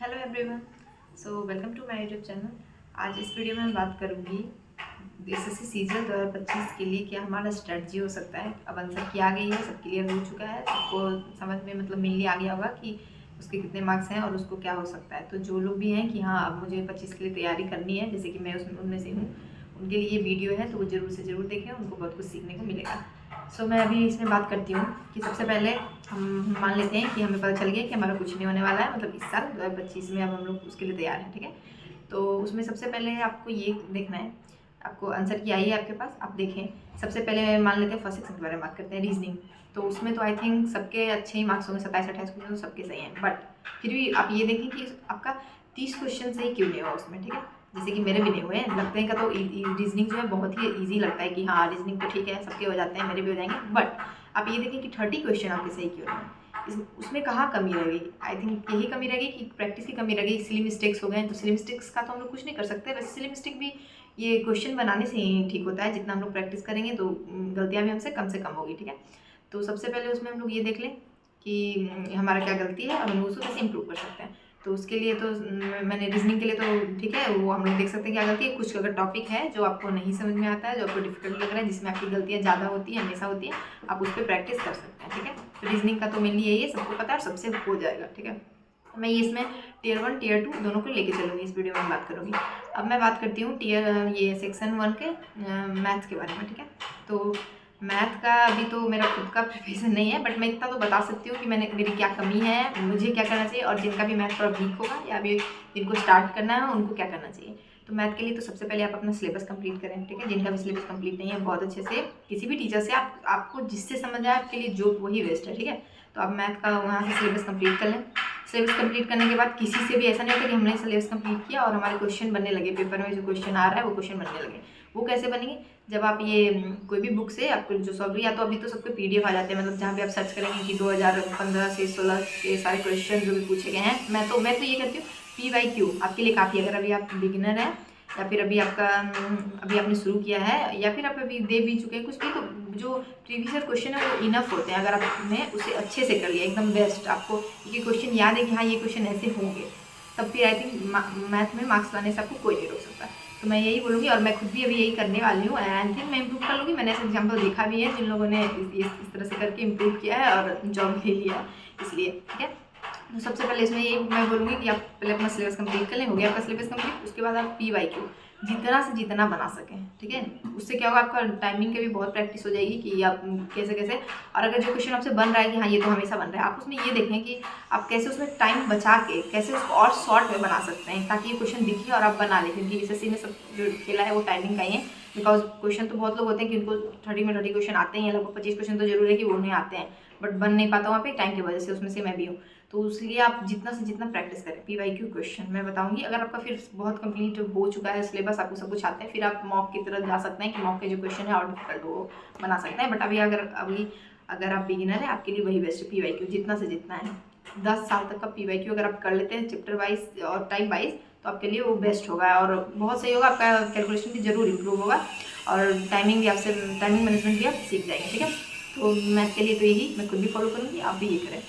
Hello everyone. So welcome to my YouTube channel. आज इस video में मैं बात करूंगी एसएससी सीजीएल 2025 के लिए क्या हमारा स्ट्रेटजी हो सकता है। अब आंसर की आ गई है, सब क्लियर हो चुका है, सबको समझ में मतलब मेनली आ गया होगा कि उसके कितने मार्क्स हैं और उसको क्या हो सकता है। तो जो लोग भी हैं कि हाँ अब मुझे 25 के लिए तैयारी करनी है, जैसे कि मैं उसमें उनमें से हूँ, उनके लिए ये वीडियो है तो वो ज़रूर से ज़रूर देखें, उनको बहुत कुछ सीखने को मिलेगा। सो मैं अभी इसमें बात करती हूँ कि सबसे पहले हम मान लेते हैं कि हमें पता चल गया कि हमारा कुछ नहीं होने वाला है, मतलब इस साल 2025 में अब हम लोग उसके लिए तैयार हैं, ठीक है। तो उसमें सबसे पहले आपको ये देखना है, आपको आंसर की आई है आपके पास, आप देखें। सबसे पहले मान लेते हैं फर्स्ट सेक्शन के बारे में बात करते हैं, रीजनिंग। तो उसमें तो आई थिंक सबके अच्छे ही मार्क्स होंगे, 27-28 क्वेश्चन तो सबके सही हैं, बट फिर भी आप ये देखें कि आपका 30 क्वेश्चन सही क्यों नहीं हुआ उसमें, ठीक है। जैसे कि मेरे भी नहीं हुए लगते हैं का, तो रीजनिंग जो है बहुत ही ईजी लगता है कि हाँ रीजनिंग तो ठीक है सबके हो जाते हैं, मेरे भी हो जाएंगे, बट आप ये देखें कि 30 क्वेश्चन आपके सही क्यों नहीं है। उसमें कहाँ कमी रह गई, आई थिंक यही कमी रह गई कि प्रैक्टिस की कमी रह गई, सिली मिस्टेक्स हो गए। तो सिली मिस्टेक्स का तो हम लोग कुछ नहीं कर सकते, वैसे सिली मिस्टेक भी ये क्वेश्चन बनाने से ही ठीक होता है, जितना हम लोग प्रैक्टिस करेंगे तो गलतियाँ भी हमसे कम होगी, ठीक है। तो सबसे पहले उसमें हम लोग ये देख लें कि हमारा क्या गलती है और हम उसको कैसे इम्प्रूव कर सकते हैं। तो उसके लिए तो मैंने रीजनिंग के लिए तो ठीक है, वो हम लोग देख सकते हैं क्या गलती है। कुछ अगर टॉपिक है जो आपको नहीं समझ में आता है, जो आपको डिफिकल्ट लग रहा है, जिसमें आपकी गलतियाँ ज़्यादा होती है, हमेशा होती है, आप उस पर प्रैक्टिस कर सकते हैं, ठीक है। तो रीजनिंग का तो मेनली यही है, सबको पता है और सबसे हो जाएगा, ठीक है। मैं ये इसमें टीयर 1 टीयर 2 दोनों को लेके चलूँगी, इस वीडियो में बात करूँगी। अब मैं बात करती हूँ ये सेक्शन 1 के मैथ्स के बारे में, ठीक है। तो मैथ का अभी तो मेरा खुद का प्रिपरेशन नहीं है, बट मैं इतना तो बता सकती हूँ कि मेरी क्या कमी है, मुझे क्या करना चाहिए, और जिनका भी मैथ थोड़ा वीक होगा या अभी जिनको स्टार्ट करना है उनको क्या करना चाहिए। तो मैथ के लिए तो सबसे पहले आप अपना सिलेबस कंप्लीट करें, ठीक है। जिनका भी सिलेबस कंप्लीट नहीं है, बहुत अच्छे से किसी भी टीचर से आपको जिससे समझ आए आपके लिए जो वही बेस्ट है, ठीक है। तो आप मैथ का वहाँ से सिलेबस कंप्लीट कर लें। सिलेबस कंप्लीट करने के बाद किसी से भी ऐसा नहीं होता कि हमने सिलेबस कंप्लीट किया और हमारे क्वेश्चन बनने लगे, पेपर में जो क्वेश्चन आ रहा है वो क्वेश्चन बनने लगे। वो कैसे बनेंगे, जब आप ये कोई भी बुक से आपको जो सॉल्व, या तो अभी तो सबके पीडीएफ आ जाते हैं, मतलब जहाँ पे आप सर्च करेंगे कि 2015 से 16 के सारे क्वेश्चन जो भी पूछे गए हैं। मैं तो ये करती हूँ PYQ आपके लिए काफ़ी, अगर अभी आप बिगिनर हैं या फिर अभी आपका अभी आपने शुरू किया है या फिर आप अभी दे भी चुके हैं कुछ भी, तो जो प्रीवियस क्वेश्चन है वो इनफ होते हैं। अगर आपने उसे अच्छे से कर लिया एकदम बेस्ट, आपको ये क्वेश्चन याद है कि हाँ ये क्वेश्चन ऐसे होंगे, तब फिर आई थिंक मैथ में मार्क्स लाने से आपको कोई नहीं रोक सकता। तो मैं यही बोलूँगी, और मैं खुद भी अभी यही करने वाली हूँ, आई थिंक मैं इम्प्रूव कर लूँगी। मैंने ऐसा एग्जाम्पल देखा भी है जिन लोगों ने इस तरह से करके इम्प्रूव किया है और जॉब ले लिया है, इसलिए ठीक है। तो सबसे पहले इसमें ये मैं बोलूँगी कि आप पहले अपना सिलेबस कंप्लीट कर लें, हो गया आपका सिलेबस कंप्लीट, उसके बाद आप PYQ जितना से जितना बना सकें, ठीक है। उससे क्या होगा, आपका टाइमिंग की भी बहुत प्रैक्टिस हो जाएगी कि आप कैसे कैसे, और अगर जो क्वेश्चन आपसे बन रहा है कि हाँ ये तो हमेशा बन रहा है, आप उसमें ये देखें कि आप कैसे उसमें टाइम बचा के कैसे उसको और शॉर्ट में बना सकते हैं, ताकि ये क्वेश्चन दिखे और आप बना लें, क्योंकि SSC में सब जो खेला है वो टाइमिंग का ही है। बिकॉज क्वेश्चन तो बहुत लोग होते हैं कि उनको 30 में 30 क्वेश्चन आते हैं, लगभग 25 क्वेश्चन तो जरूर है कि वो नहीं आते हैं, बट बन नहीं पाता वहाँ पे टाइम की वजह से, उसमें से मैं भी हूँ। तो उसलिए आप जितना से जितना प्रैक्टिस करें। PYQ क्वेश्चन मैं बताऊंगी, अगर आपका फिर बहुत कंप्लीट हो चुका है सिलेबस, आपको सब कुछ आता है, फिर आप मॉक की तरफ जा सकते हैं कि मॉक के जो क्वेश्चन है और डिफिकल्ट वो बना सकते हैं। बट अगर आप बिगिनर है, आपके लिए वही बेस्ट है PYQ, जितना से जितना है। 10 साल तक का PYQ अगर आप कर लेते हैं चैप्टर वाइज और टाइम वाइज, तो आपके लिए वो बेस्ट होगा और बहुत सही होगा, आपका कैलकुलेशन भी जरूर इम्प्रूव होगा और टाइमिंग भी आपसे टाइमिंग मैनेजमेंट भी आप सीख जाएंगे, ठीक है। तो मैथ के लिए तो यही मैं खुद भी फॉलो करूँगी, आप भी ये करें।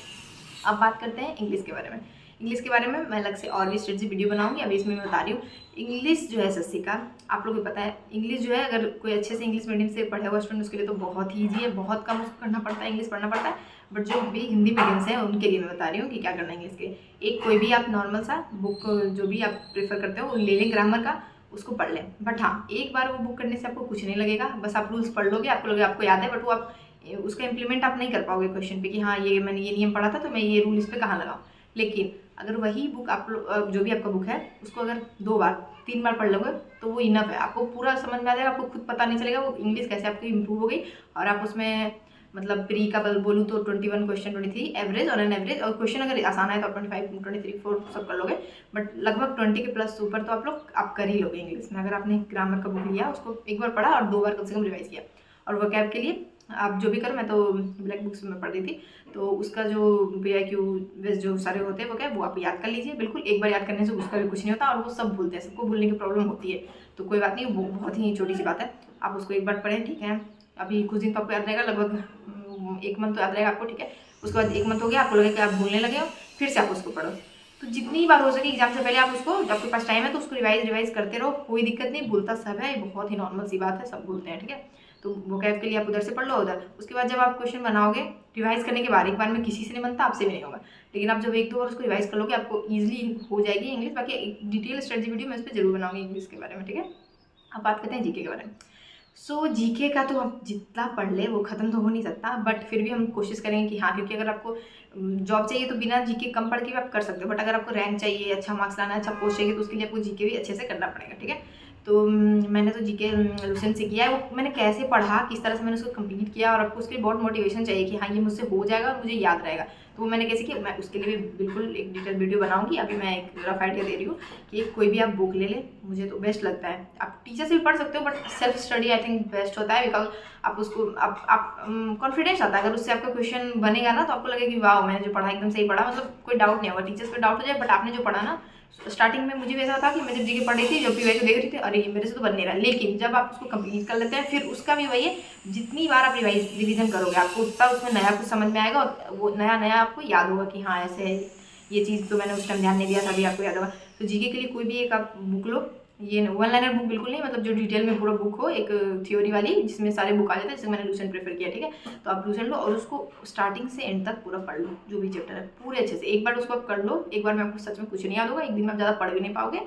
अब बात करते हैं इंग्लिश के बारे में। इंग्लिश के बारे में मैं अलग से और भी स्ट्रेटजी वीडियो बनाऊंगी, अभी इसमें मैं बता रही हूँ। इंग्लिश जो है SSC का, आप लोगों को पता है इंग्लिश जो है, अगर कोई अच्छे से इंग्लिश मीडियम से पढ़ा हुआ स्टूडेंट उसके लिए तो बहुत ही ईजी है, बहुत कम उसको करना पड़ता है, इंग्लिश पढ़ना पड़ता है। बट जो भी हिंदी मीडियम से है उनके लिए मैं बता रही हूँ कि क्या करना है इंग्लिश के। एक कोई भी आप नॉर्मल सा बुक जो भी आप प्रेफर करते हो ले लें, ग्रामर का, उसको पढ़ लें। बट हाँ, एक बार वो बुक करने से आपको कुछ नहीं लगेगा, बस आप रूल्स पढ़ लोगे, आपको लगेगा आपको याद है, बट वो आप उसका इम्प्लीमेंट आप नहीं कर पाओगे क्वेश्चन पे कि हाँ ये मैंने ये नियम पढ़ा था तो मैं ये रूल इस पे कहाँ लगाऊँ। लेकिन अगर वही बुक आप जो भी आपका बुक है उसको अगर 2 बार 3 बार पढ़ लोगे तो वो इनफ है, आपको पूरा समझ में आ जाएगा, आपको खुद पता नहीं चलेगा वो इंग्लिश कैसे आपकी इंप्रूव हो गई। और आप उसमें मतलब प्री का बोलूँ तो 21 क्वेश्चन 23 एवरेज और एन एवरेज, और क्वेश्चन अगर आसान है तो आप 25 23 4 सब कर लोगे, बट लगभग 20 के प्लस ऊपर तो आप कर ही लोगे इंग्लिश में, अगर आपने ग्रामर का बुक लिया उसको एक बार पढ़ा और 2 बार कम से कम रिवाइज किया। और वोकैब के लिए आप जो भी करो, मैं तो ब्लैक बुक्स में पढ़ रही थी, तो उसका जो PIQ बेस जो सारे होते हैं वो क्या वो आप याद कर लीजिए, बिल्कुल एक बार याद करने से उसका भी कुछ नहीं होता, और वो सब भूलते हैं, सबको भूलने की प्रॉब्लम होती है, तो कोई बात नहीं, वो बहुत ही छोटी सी बात है। आप उसको एक बार पढ़ें, ठीक है। अभी कुछ दिन तो आपको याद रहेगा, लगभग 1 मंथ तो याद रहेगा आपको, ठीक है। उसके बाद 1 मंथ हो गया, आपको लगे कि आप भूलने लगे हो, फिर से आप उसको पढ़ो, तो जितनी बार हो सके एग्जाम से पहले आप उसको, जब आपके पास टाइम है तो उसको रिवाइज करते रहो, कोई दिक्कत नहीं, भूलता सब है, ये बहुत ही नॉर्मल सी बात है, सब भूलते हैं, ठीक है। तो वोकैब के लिए आप उधर से पढ़ लो उधर, उसके बाद जब आप क्वेश्चन बनाओगे रिवाइज करने के बाद, एक बार में किसी से नहीं बनता, आपसे भी नहीं होगा, लेकिन आप जब 1-2 बार उसको रिवाइज कर लोगे आपको ईजिली हो जाएगी इंग्लिश। बाकी एक डिटेल स्ट्रेटजी वीडियो मैं इस पर जरूर बनाऊंगी इंग्लिश के बारे में, ठीक है। अब बात करते हैं जीके के बारे में। सो जीके का तो आप जितना पढ़ ले वो ख़त्म तो हो नहीं सकता, बट फिर भी हम कोशिश करेंगे कि हाँ, क्योंकि अगर आपको जॉब चाहिए तो बिना जीके कम पढ़ के भी आप कर सकते हो, बट अगर आपको रैंक चाहिए, अच्छा मार्क्स लाना है, अच्छा पोस्ट चाहिए, तो उसके लिए आपको जीके भी अच्छे से करना पड़ेगा, ठीक है। तो मैंने तो जीके लूसेंट से किया है, वो मैंने कैसे पढ़ा, किस तरह से मैंने उसको कंप्लीट किया, और आपको उसके लिए बहुत मोटिवेशन चाहिए कि हाँ ये मुझसे हो जाएगा और मुझे याद रहेगा, तो वो मैंने कैसे किया, मैं उसके लिए भी बिल्कुल एक डिटेल वीडियो बनाऊंगी। अभी मैं एक रफ आइडिया दे रही हूँ कि कोई भी आप बुक ले ले, मुझे तो बेस्ट लगता है, आप टीचर से भी पढ़ सकते हो, but self study I think best होता है, बिकॉज आप उसको आप कॉन्फिडेंस आता है, अगर उससे आपका क्वेश्चन बनेगा ना तो आपको लगेगा कि वाह मैंने जो पढ़ा एकदम सही पढ़ा, मतलब कोई डाउट नहीं होगा, टीचर्स पे डाउट हो जाए, बट आपने जो पढ़ा ना, स्टार्टिंग में मुझे भी ऐसा था कि मैं जब जीके पढ़ रही थी, जब पीवाई को देख रही थी, अरे मेरे से तो बन नहीं रहा, लेकिन जब आप उसको कंप्लीट कर लेते हैं फिर उसका भी वही है, जितनी बार आप रिवीजन करोगे आपको उतना उसमें नया कुछ समझ में आएगा, और वो नया नया आपको याद होगा कि हाँ ऐसे है, ये चीज़ तो मैंने उस टाइम ध्यान नहीं दिया था, अभी आपको याद होगा। तो जीके के लिए कोई भी एक आप बुक लो, ये वन लाइनर बुक बिल्कुल नहीं, मतलब जो डिटेल में पूरा बुक हो, एक थ्योरी वाली जिसमें सारे बुक आ जाते हैं, जैसे मैंने लूसेंट प्रेफर किया, ठीक है। तो आप लूसेंट लो और उसको स्टार्टिंग से एंड तक पूरा पढ़ लो, जो भी चैप्टर है पूरे अच्छे से, एक बार उसको आप कर लो, एक बार में आपको सच में कुछ नहीं याद होगा, एक दिन में आप ज़्यादा पढ़ भी नहीं पाओगे,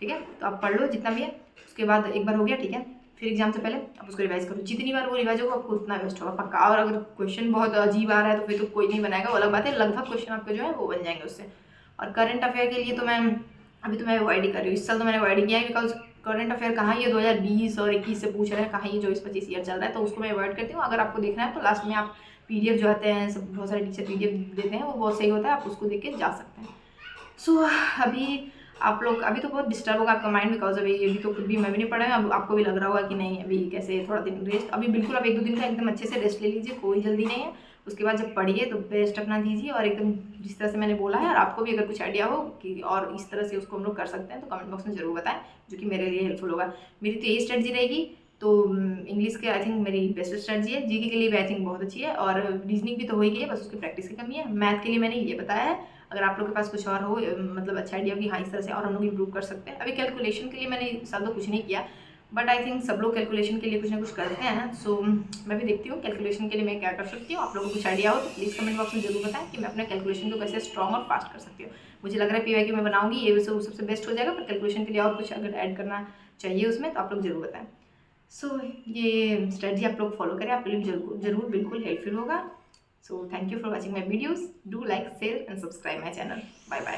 ठीक है। तो आप पढ़ लो जितना भी है, उसके बाद एक बार हो गया, ठीक है, फिर एग्जाम से पहले आप उसको रिवाइज करो, जितनी बार वो रिवाइज होगा आपको उतना बेस्ट होगा पक्का। और अगर क्वेश्चन बहुत अजीब आ रहा है तो फिर तो कोई नहीं बनाएगा, वो अलग बात है, लगभग क्वेश्चन आपके जो है वो बन जाएंगे उससे। और करंट अफेयर के लिए तो मैं अभी तो मैं अवॉइड ही कर रही हूँ, इस साल तो मैंने अवॉइड किया है, बिकॉज करंट अफेयर कहाँ ये 2020 और 21 से पूछ रहे हैं, कहाँ ये 24-25 ईयर चल रहा है, तो उसको मैं अवॉइड करती हूँ। अगर आपको देखना है तो लास्ट में आप पीडीएफ जो आते हैं, सब बहुत सारे टीचर पीडीएफ देते हैं, वो बहुत सही होता है, आप उसको देख के जा सकते हैं। सो अभी आप लोग, अभी तो बहुत डिस्टर्ब होगा आपका माइंड, बिकॉज अभी तो खुद भी मैं भी नहीं पढ़ा है, अब आपको भी लग रहा होगा कि नहीं अभी कैसे, थोड़ा दिन रेस्ट, अभी बिल्कुल आप 1-2 दिन का एकदम अच्छे से रेस्ट ले लीजिए, कोई जल्दी नहीं है। उसके बाद जब पढ़िए तो बेस्ट अपना दीजिए, और एकदम जिस तरह से मैंने बोला है, और आपको भी अगर कुछ आइडिया हो कि और इस तरह से उसको हम लोग कर सकते हैं तो कमेंट बॉक्स में जरूर बताएं, जो कि मेरे लिए हेल्पफुल होगा। मेरी तो यही स्ट्रेटजी रहेगी। तो इंग्लिश के आई थिंक मेरी बेस्ट स्ट्रेटजी है, जीके के लिए भी आई थिंक बहुत अच्छी है, और रीजनिंग भी तो हो ही गई है, बस उसकी प्रैक्टिस की कमी है। मैथ के लिए मैंने ये बताया है, अगर आप लोग के पास कुछ और हो, मतलब अच्छा आइडिया हो कि हाँ इस तरह से और हम लोग इम्प्रूव कर सकते हैं। अभी कैलकुलेशन के लिए मैंने इस साल तो कुछ नहीं किया, बट आई थिंक सब लोग कैलकुलेशन के लिए कुछ ना कुछ करते हैं, सो मैं भी देखती हूँ कैलकुलेशन के लिए मैं क्या कर सकती हूँ। आप लोगों को कुछ आइडिया हो तो प्लीज़ कमेंट बॉक्स में जरूर बताएं कि मैं अपने कैलकुलेशन को कैसे स्ट्रॉन्ग और फास्ट कर सकती हूँ। मुझे लग रहा है पीवाई मैं बनाऊंगी, ये सबसे बेस्ट हो जाएगा, पर कैलकुलेशन के लिए और कुछ अगर ऐड करना चाहिए उसमें तो आप लोग जरूर बताएं। सो ये स्ट्रेटजी आप लोग फॉलो करें, आपके लिए जरूर बिल्कुल हेल्पफुल होगा। So thank you for watching my videos. Do like, share and subscribe my channel. Bye bye.